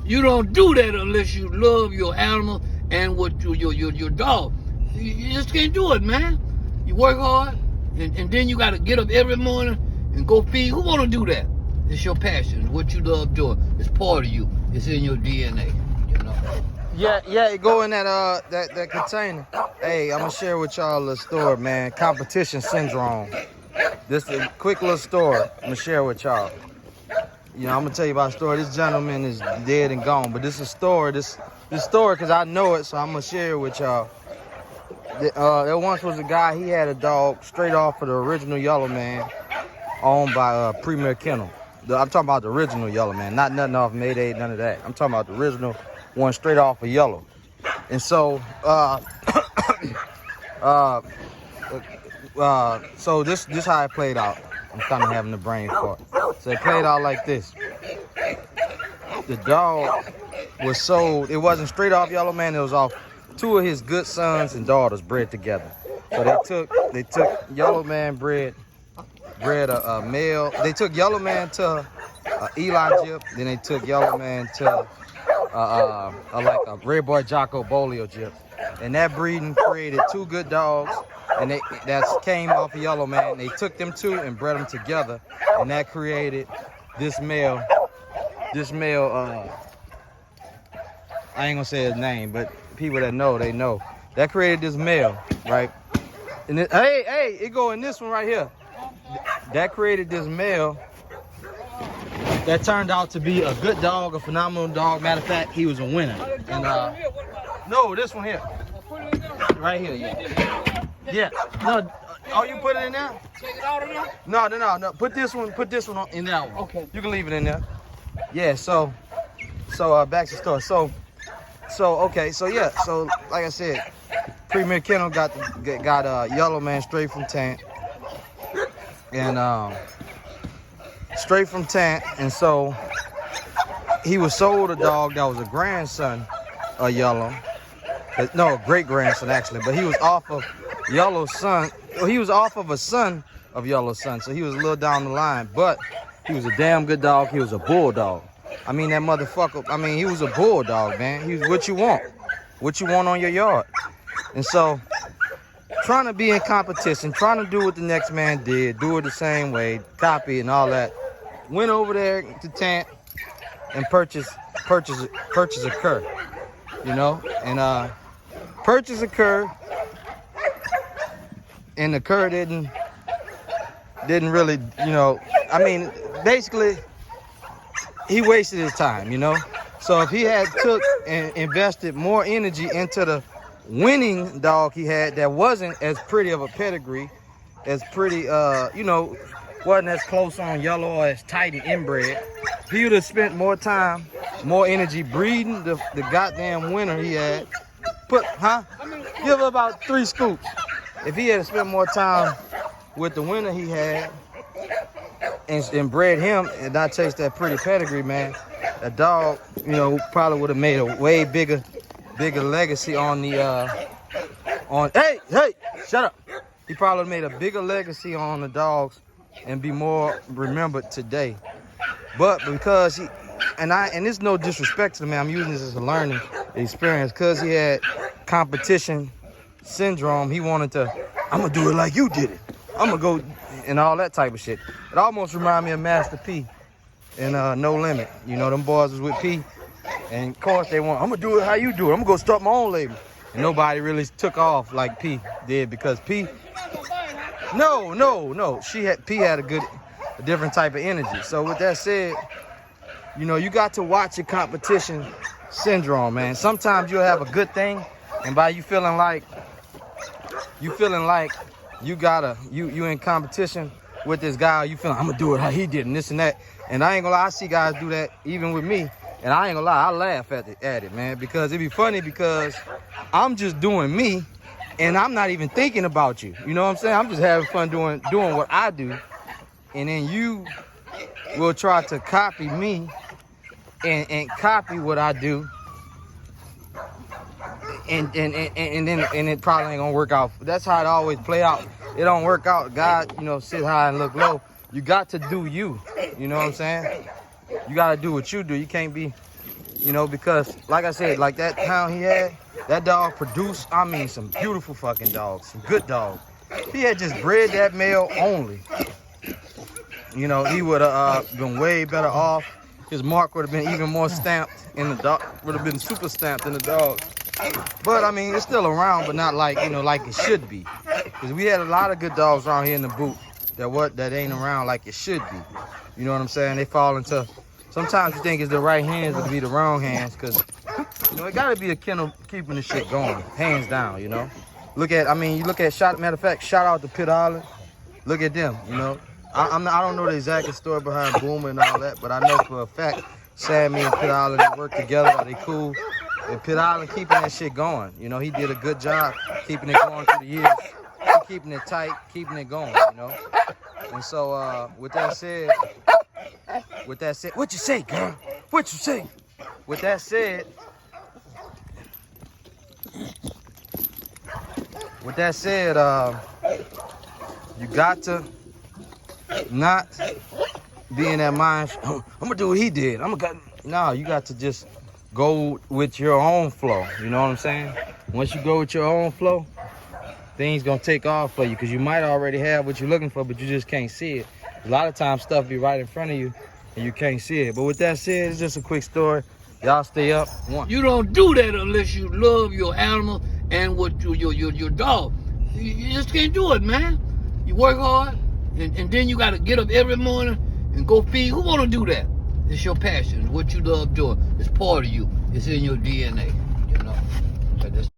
You don't do that unless you love your animal and what your dog. You just can't do it, man. You work hard, and then you got to get up every morning and go feed. Who want to do that? It's your passion. It's what you love doing. It's part of you. It's in your DNA. You know. Yeah, it go in that container. Hey, I'm gonna share with y'all a story, man. Competition syndrome. This is a quick little story I'm gonna share with y'all. You know, I'm gonna tell you about a story. This gentleman is dead and gone, but this is a story. This story, cause I know it, so I'm gonna share it with y'all. There once was a guy. He had a dog straight off of the original Yellow Man, owned by Premier Kennel. I'm talking about the original Yellow Man, not nothing off Mayday, none of that. I'm talking about the original one, straight off of Yellow. And so, so this how it played out. I'm kind of having the brain fart. So it played out like this. The dog was sold. It wasn't straight off Yellow Man. It was off two of his good sons and daughters bred together. So they took Yellow Man bred a male. They took Yellow Man to Eli Jip. Then they took Yellow Man to like a Red Boy Jocko Bolio Jip. And that breeding created two good dogs. And that came off of Yellow Man. They took them two and bred them together, and that created this male. I ain't gonna say his name, but people that know, they know. That created this male, right? And it go in this one right here. That created this male that turned out to be a good dog, a phenomenal dog. Matter of fact, he was a winner. And no, this one here, right here, yeah. Yeah. No. Oh, you put it in there? Take it out of there? No. Put this one in that one. Okay. You can leave it in there. Yeah. So back to the story. Okay. So yeah. So like I said, Premier Kennel got Yellow Man straight from Tant, and straight from Tant, and so he was sold a dog that was a grandson of Yellow. No, a great grandson actually, but he was off of Yellow's son. He was off of a son of Yellow's son, so he was a little down the line, but he was a damn good dog. He was a bulldog. I mean, that motherfucker, he was a bulldog, man. He was what you want on your yard. And so, trying to be in competition, trying to do what the next man did, do it the same way, copy and all that. Went over there to Tant and purchase a cur, you know, and purchase a cur. And the cur didn't really, you know, basically he wasted his time, you know. So if he had took and invested more energy into the winning dog he had that wasn't as pretty of a pedigree, as pretty, you know, wasn't as close on Yellow or as tight and inbred, he would have spent more time, more energy breeding the goddamn winner he had. Give about 3 scoops. If he had spent more time with the winner he had and bred him and not chased that pretty pedigree, man, that dog, you know, probably would have made a way bigger legacy on the hey, shut up. He probably made a bigger legacy on the dogs and be more remembered today. But because and it's no disrespect to the man, I'm using this as a learning experience, because he had competition syndrome. He wanted to, I'm gonna do it like you did it. I'm gonna go and all that type of shit. It almost reminded me of Master P and No Limit. You know, them boys was with P, and of course they want, I'm gonna do it how you do it. I'm gonna go start my own label. And nobody really took off like P did, because P, no, P had a different type of energy. So with that said, you know, you got to watch your competition syndrome, man. Sometimes you'll have a good thing, and by you feeling like you in competition with this guy, you feeling I'm gonna do it how he did and this and that. And I ain't gonna lie, I see guys do that even with me, and I ain't gonna lie, I laugh at it, man, because it'd be funny, because I'm just doing me and I'm not even thinking about you. You know what I'm saying? I'm just having fun doing what I do, and then you will try to copy me and copy what I do. And it probably ain't gonna work out. That's how it always play out. It don't work out. God, you know, sit high and look low. You got to do you. You know what I'm saying? You gotta do what you do. You can't be You know, because like I said, like that pound he had, that dog produced, I mean, some beautiful fucking dogs, some good dogs. He had just bred that male only. You know, he would have been way better off. His mark would have been even more stamped in the dog, would have been super stamped in the dog. But I mean, it's still around, but not like, you know, like it should be. Because we had a lot of good dogs around here in the boot that ain't around like it should be. You know what I'm saying? They fall into, sometimes you think it's the right hands, it'll be the wrong hands, because, you know, it gotta be a kennel keeping the shit going, hands down, you know? Look at, I mean, you look at, matter of fact, shout out to Pit Island. Look at them, you know? I don't know the exact story behind Boomer and all that, but I know for a fact, Sammy and Pit Island, they work together, are they cool? And Pit Island keeping that shit going. You know, he did a good job keeping it going through the years. Keeping it tight, keeping it going, you know? And so, with that said, what you say, girl? What you say? With that said, you got to not be in that mind, I'm gonna do what he did. No, you got to just go with your own flow. You know what I'm saying? Once you go with your own flow, things gonna take off for you, because you might already have what you're looking for, but you just can't see it. A lot of times stuff be right in front of you and you can't see it. But with that said, it's just a quick story. Y'all stay up. You don't do that unless you love your animal and what your dog. You just can't do it, man. You work hard, and then you got to get up every morning and go feed. Who want to do that? It's your passion. It's what you love doing. It's part of you. It's in your DNA. You know.